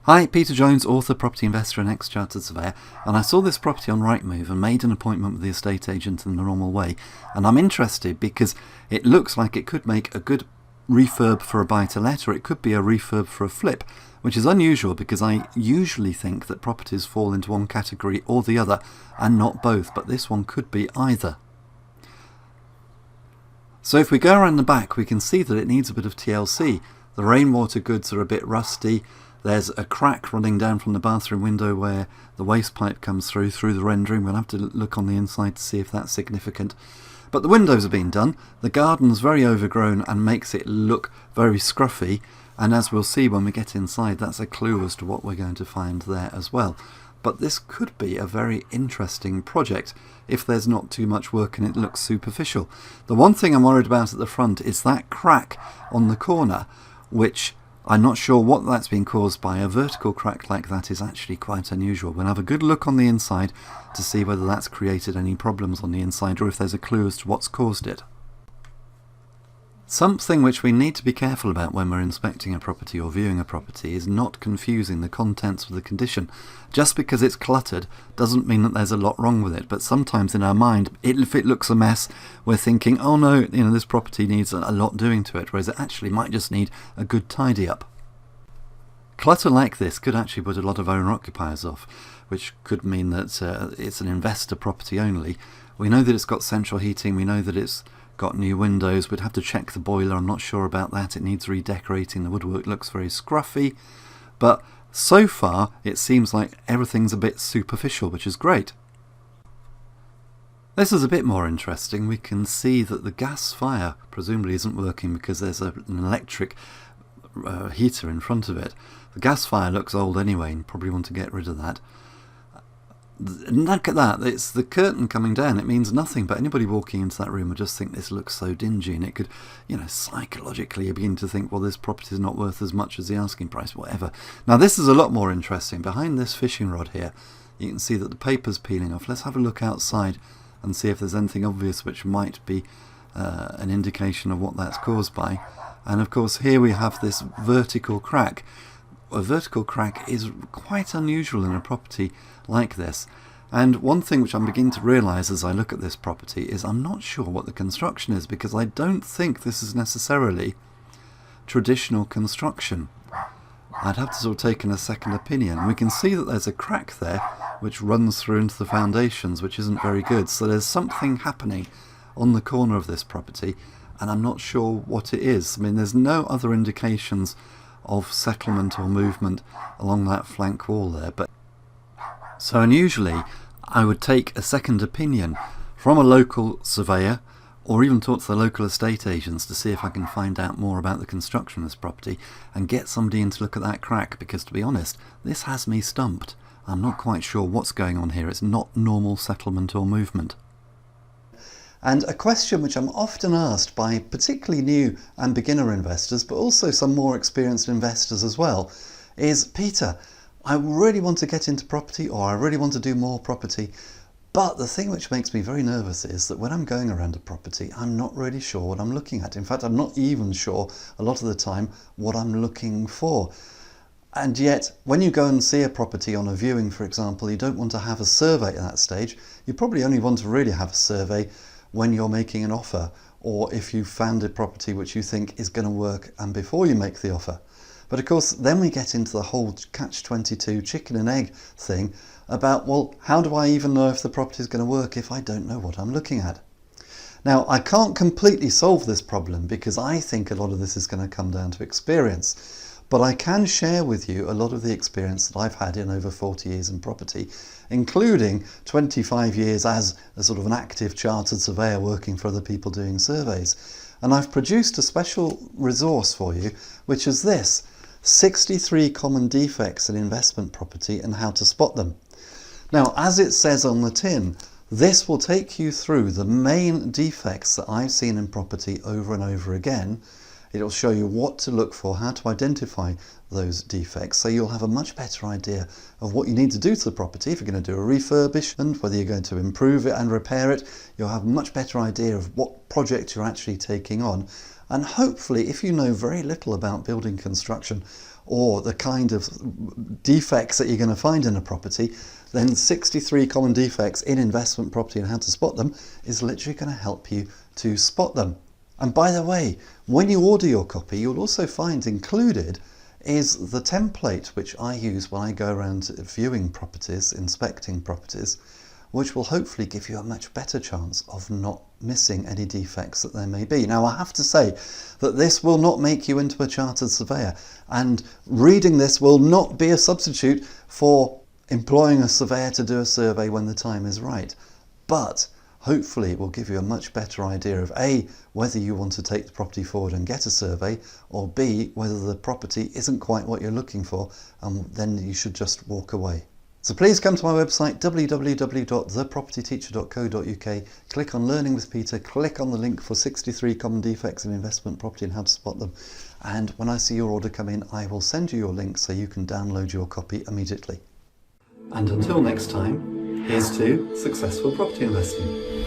Hi, Peter Jones, author, property investor and ex-chartered surveyor, and I saw this property on Rightmove and made an appointment with the estate agent in the normal way, and I'm interested because it looks like it could make a good refurb for a buy-to-let, or it could be a refurb for a flip, which is unusual because I usually think that properties fall into one category or the other and not both, but this one could be either. So if we go around the back, we can see that it needs a bit of TLC. The rainwater goods are a bit rusty. There's a crack running down from the bathroom window where the waste pipe comes through the rendering. We'll have to look on the inside to see if that's significant. But the windows have been done. The garden's very overgrown and makes it look very scruffy. And as we'll see when we get inside, that's a clue as to what we're going to find there as well. But this could be a very interesting project if there's not too much work and it looks superficial. The one thing I'm worried about at the front is that crack on the corner, which I'm not sure what that's been caused by. A vertical crack like that is actually quite unusual. We'll have a good look on the inside to see whether that's created any problems on the inside or if there's a clue as to what's caused it. Something which we need to be careful about when we're inspecting a property or viewing a property is not confusing the contents with the condition. Just because it's cluttered doesn't mean that there's a lot wrong with it, but sometimes in our mind, if it looks a mess, we're thinking, oh no, this property needs a lot doing to it, whereas it actually might just need a good tidy up. Clutter like this could actually put a lot of owner-occupiers off, which could mean that it's an investor property only. We know that it's got central heating, we know that it's got new windows. We'd have to check the boiler. I'm not sure about that. It needs redecorating. The woodwork looks very scruffy, but so far it seems like everything's a bit superficial, which is great. This is a bit more interesting. We can see that the gas fire presumably isn't working because there's an electric heater in front of it. The gas fire looks old anyway and probably want to get rid of that. Look at that, it's the curtain coming down. It means nothing, but anybody walking into that room would just think this looks so dingy, and it could, psychologically begin to think, well, this property is not worth as much as the asking price, whatever. Now this is a lot more interesting. Behind this fishing rod here, you can see that the paper's peeling off. Let's have a look outside and see if there's anything obvious which might be an indication of what that's caused by. And of course here we have this vertical crack. A vertical crack is quite unusual in a property like this, and one thing which I'm beginning to realise as I look at this property is I'm not sure what the construction is, because I don't think this is necessarily traditional construction. I'd have to sort of take in a second opinion. We can see that there's a crack there which runs through into the foundations, which isn't very good, so there's something happening on the corner of this property and I'm not sure what it is. I mean, there's no other indications of settlement or movement along that flank wall there, but so unusually I would take a second opinion from a local surveyor or even talk to the local estate agents to see if I can find out more about the construction of this property and get somebody in to look at that crack, because to be honest, this has me stumped. I'm not quite sure what's going on here. It's not normal settlement or movement. And a question which I'm often asked by particularly new and beginner investors, but also some more experienced investors as well, is, Peter, I really want to get into property, or I really want to do more property, but the thing which makes me very nervous is that when I'm going around a property, I'm not really sure what I'm looking at. In fact, I'm not even sure a lot of the time what I'm looking for. And yet, when you go and see a property on a viewing, for example, you don't want to have a survey at that stage. You probably only want to really have a survey when you're making an offer, or if you've found a property which you think is going to work and before you make the offer. But of course, then we get into the whole catch-22 chicken and egg thing about, well, how do I even know if the property is going to work if I don't know what I'm looking at? Now, I can't completely solve this problem because I think a lot of this is going to come down to experience, but I can share with you a lot of the experience that I've had in over 40 years in property, including 25 years as a sort of an active chartered surveyor working for other people doing surveys. And I've produced a special resource for you, which is this: 63 common defects in investment property and how to spot them. Now, as it says on the tin, this will take you through the main defects that I've seen in property over and over again. It'll show you what to look for, how to identify those defects, so you'll have a much better idea of what you need to do to the property. If you're going to do a refurbishment, whether you're going to improve it and repair it, you'll have a much better idea of what project you're actually taking on. And hopefully, if you know very little about building construction, or the kind of defects that you're going to find in a property, then 63 common defects in investment property and how to spot them is literally going to help you to spot them. And by the way, when you order your copy, you'll also find included is the template which I use when I go around viewing properties, inspecting properties, which will hopefully give you a much better chance of not missing any defects that there may be. Now, I have to say that this will not make you into a chartered surveyor, and reading this will not be a substitute for employing a surveyor to do a survey when the time is right. But hopefully it will give you a much better idea of A, whether you want to take the property forward and get a survey, or B, whether the property isn't quite what you're looking for, and then you should just walk away. So please come to my website www.thepropertyteacher.co.uk, click on Learning with Peter, click on the link for 63 common defects in investment property and how to spot them, and when I see your order come in, I will send you your link so you can download your copy immediately. And until next time, here's to successful property investing.